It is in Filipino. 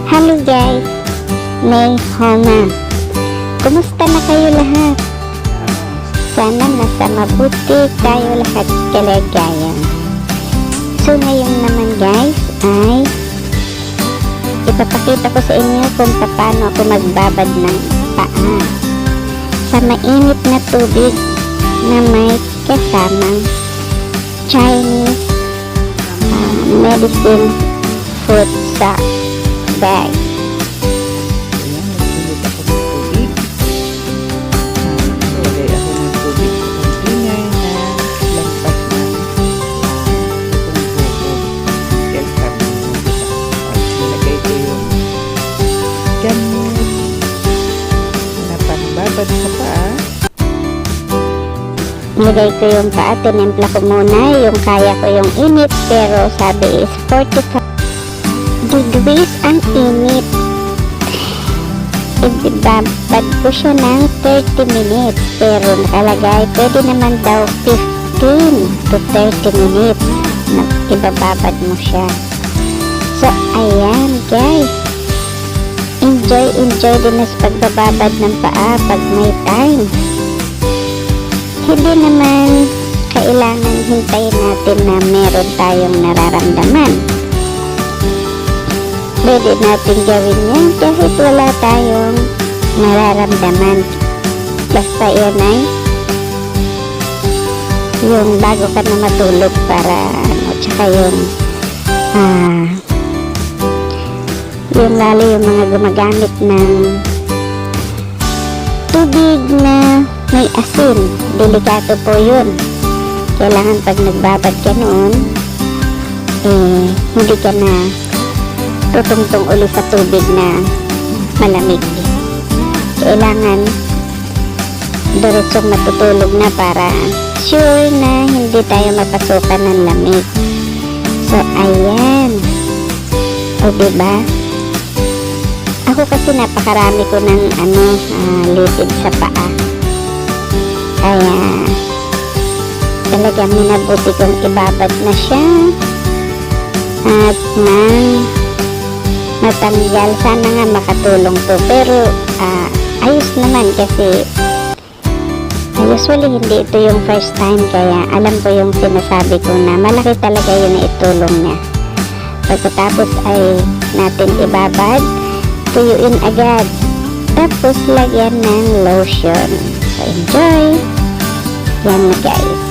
Hello guys, May Homa. Kumusta na kayo lahat? Sana nasa mabuti tayo lahat kalagayan. So ngayon naman guys ay ipapakita ko sa inyo kung paano ako magbabad ng paa sa mainit na tubig na may kasamang Chinese medicine food sa bag. Ayan, nagsulit ako ng tubig. Lagay ako ng tubig sa container na lampas na itong buko. Welcome na dito. At nilagay ko yung gamot na pangbabad sa paa. Nilagay ko yung paa, tinimpla ko muna yung kaya ko yung init, pero sabi is 45 degrees ang init. Ibabad ko siya ng 30 minutes, pero nakalagay pwede naman daw 15 to 30 minutes na ibababad mo siya. So ayan guys, enjoy din sa pagbababad ng paa pag may time. Hindi naman kailangan hintayin natin na meron tayong nararamdaman. Pwede natin gawin yan kahit wala tayong nararamdaman. Basta yan ay yung bago ka na matulog para tsaka yung lalo yung mga gumagamit ng tubig na may asin, delikado po yun. Kailangan pag nagbabad ka noon hindi ka na tutungtong uli sa tubig na malamig. Kailangan diretsong matutulog na para sure na hindi tayo mapasukan ng lamig. So ayan, o diba, ako kasi napakarami ko ng litid sa paa, kaya talagang minabuti kong ibabad na siya at matanggal. Sana nga makatulong to, pero ayos naman kasi usually hindi ito yung first time, kaya alam ko yung sinasabi ko na malaki talaga yung naitulong niya. Pagkatapos ay natin ibabad, tuyuin agad, tapos lagyan ng lotion. So enjoy! Yan na guys.